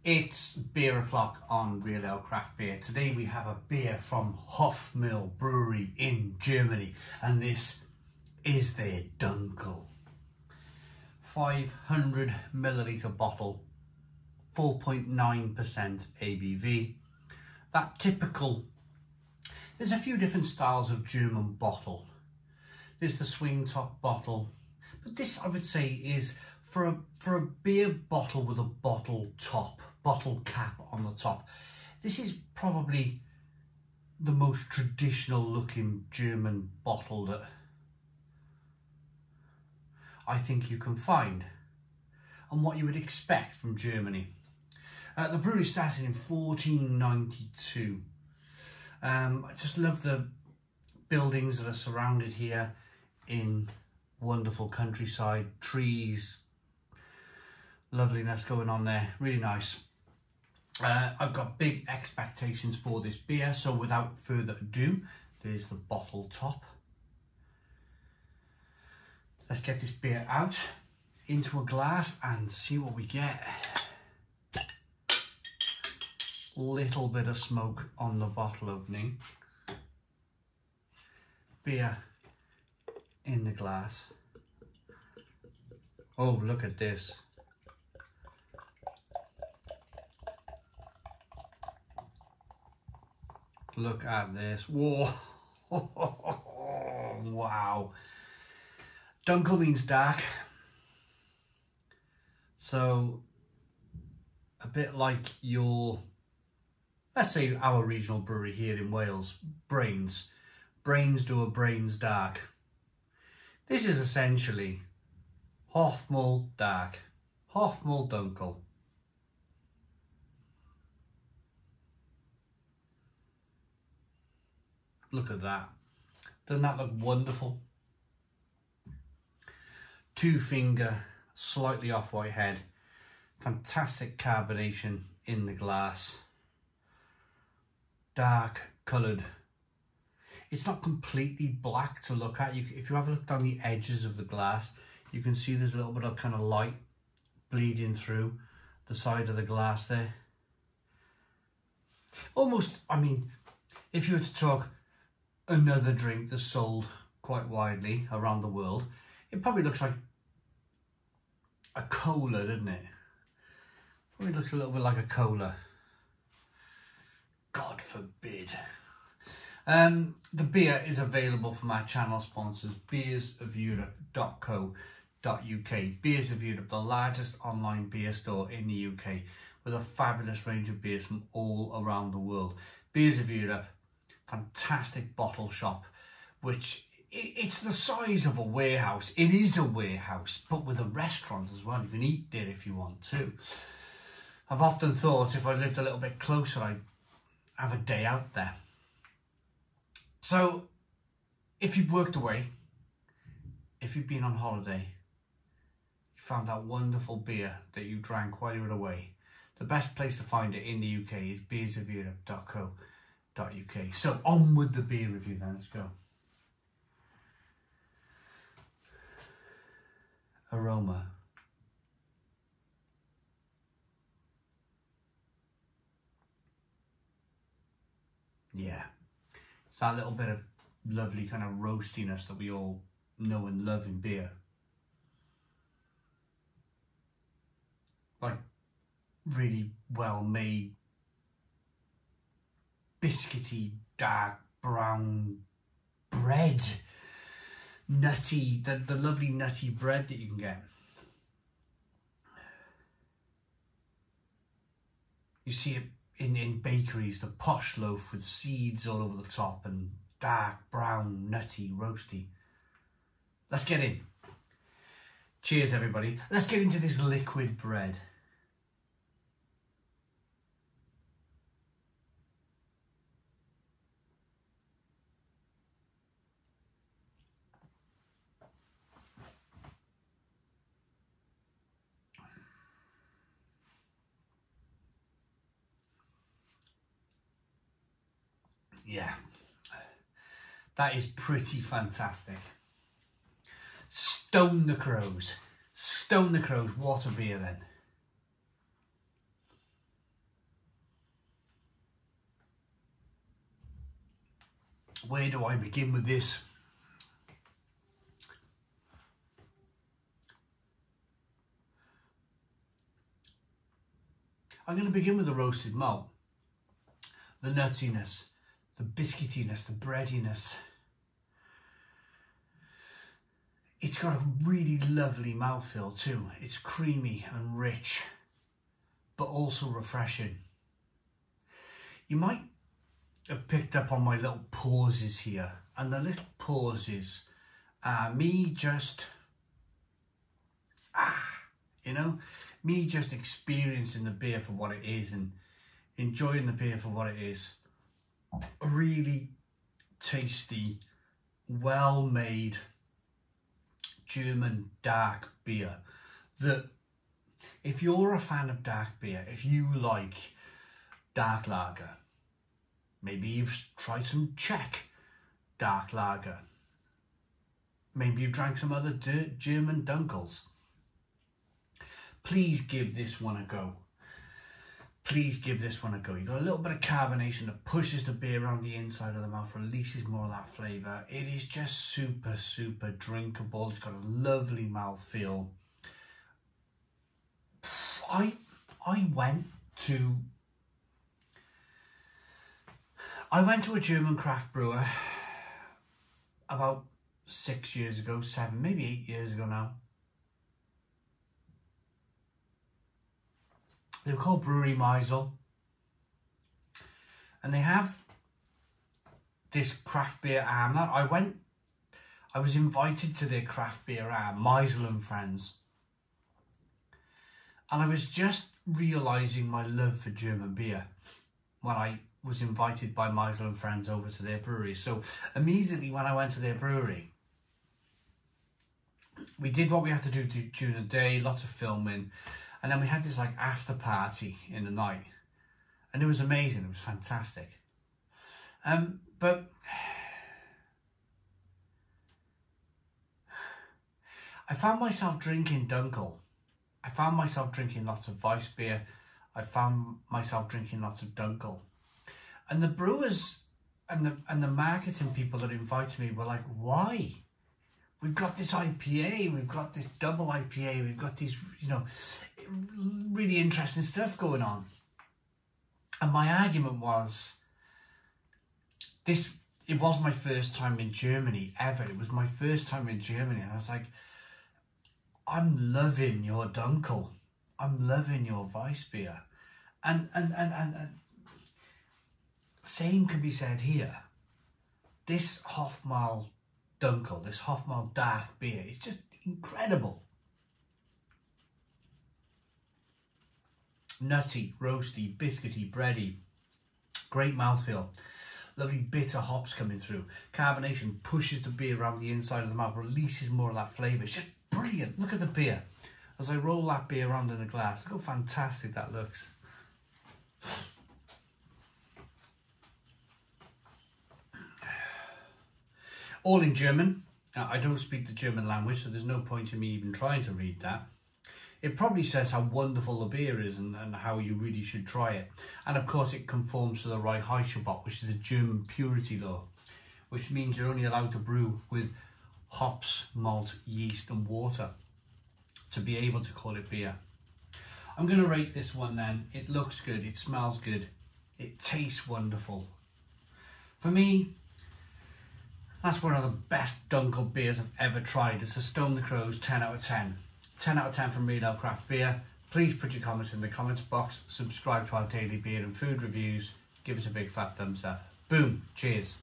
It's beer o'clock on Real Ale Craft Beer. Today we have a beer from Hofmu Brewery in Germany, and this is their Dunkel. 500 milliliter bottle, 4.9% ABV. That typical, there's a few different styles of German bottle. There's the swing top bottle, but this I would say is for a beer bottle with a bottle cap on the top. This is probably the most traditional looking German bottle that I think you can find, and what you would expect from Germany. The brewery started in 1492. I just love the buildings that are surrounded here in wonderful countryside, trees, loveliness going on there, really nice. I've got big expectations for this beer, so without further ado, there's the bottle top. Let's get this beer out into a glass and see what we get. Little bit of smoke on the bottle opening. Beer in the glass. Oh, look at this. Look at this. Whoa. Wow. Dunkel means dark. So a bit like your, let's say our regional brewery here in Wales, Brains. Brains do a Brains dark. This is essentially Hofmu dark. Hofmu Dunkel. Look at that. Doesn't that look wonderful? 2-finger, slightly off-white head. Fantastic carbonation in the glass. Dark coloured. It's not completely black to look at. If you have a look down the edges of the glass, you can see there's a little bit of kind of light bleeding through the side of the glass there. Almost, I mean, if you were to talk another drink that's sold quite widely around the world, it probably looks like a cola, doesn't it? Probably looks a little bit like a cola. God forbid. The beer is available from our channel sponsors, beersofeurope.co.uk. Beers of Europe, the largest online beer store in the UK, with a fabulous range of beers from all around the world. Beers of Europe, fantastic bottle shop, which it's the size of a warehouse. It is a warehouse, but with a restaurant as well. You can eat there if you want to. I've often thought if I lived a little bit closer, I'd have a day out there. So if you've worked away, if you've been on holiday, you found that wonderful beer that you drank while you were away, the best place to find it in the UK is beersofeurope.co.uk. So on with the beer review then, let's go. Aroma. Yeah, it's that little bit of lovely kind of roastiness that we all know and love in beer. Like really well made, biscuity, dark brown bread. Nutty, the lovely nutty bread that you can get. You see it in bakeries, the posh loaf with seeds all over the top and dark, brown, nutty, roasty. Let's get in. Cheers, everybody. Let's get into this liquid bread. Yeah, that is pretty fantastic. Stone the crows. Stone the crows. What a beer then. Where do I begin with this? I'm going to begin with the roasted malt. The nuttiness, the biscuitiness, the breadiness. It's got a really lovely mouthfeel too. It's creamy and rich, but also refreshing. You might have picked up on my little pauses here, and the little pauses are me just, me just experiencing the beer for what it is and enjoying the beer for what it is. A really tasty, well-made German dark beer that, if you're a fan of dark beer, if you like dark lager, maybe you've tried some Czech dark lager, maybe you've drank some other German Dunkels, please give this one a go. Please give this one a go. You've got a little bit of carbonation that pushes the beer around the inside of the mouth, releases more of that flavour. It is just super, super drinkable. It's got a lovely mouthfeel. I went to a German craft brewer about 6 years ago, 7, maybe 8 years ago now. They were called Brewery Meisel, and they have this craft beer arm. I was invited to their craft beer arm, Meisel and Friends, and I was just realising my love for German beer when I was invited by Meisel and Friends over to their brewery. So immediately when I went to their brewery, we did what we had to do during the day, lots of filming. And then we had this like after party in the night, and it was amazing. It was fantastic. But I found myself drinking Dunkel. I found myself drinking lots of Weissbier. I found myself drinking lots of Dunkel. And the brewers and the marketing people that invited me were like, why? We've got this IPA, we've got this double IPA, we've got these, really interesting stuff going on. And my argument was, it was my first time in Germany ever. It was my first time in Germany. And I was like, I'm loving your Dunkel. I'm loving your Weissbier. And same can be said here. This Hofmu Dunkel, this Hofmu dark beer, is just incredible. Nutty, roasty, biscuity, bready, great mouthfeel, lovely bitter hops coming through. Carbonation pushes the beer around the inside of the mouth, releases more of that flavour. It's just brilliant. Look at the beer. As I roll that beer around in a glass, look how fantastic that looks. All in German. I don't speak the German language, so there's no point in me even trying to read that. It probably says how wonderful the beer is and how you really should try it. And of course it conforms to the Reinheitsgebot, which is the German purity law, which means you're only allowed to brew with hops, malt, yeast and water to be able to call it beer. I'm going to rate this one then. It looks good, it smells good, it tastes wonderful. For me, that's one of the best Dunkel beers I've ever tried. It's a Stone the Crows 10 out of 10. 10 out of 10 from Real Ale Craft Beer. Please put your comments in the comments box. Subscribe to our daily beer and food reviews. Give us a big fat thumbs up. Boom. Cheers.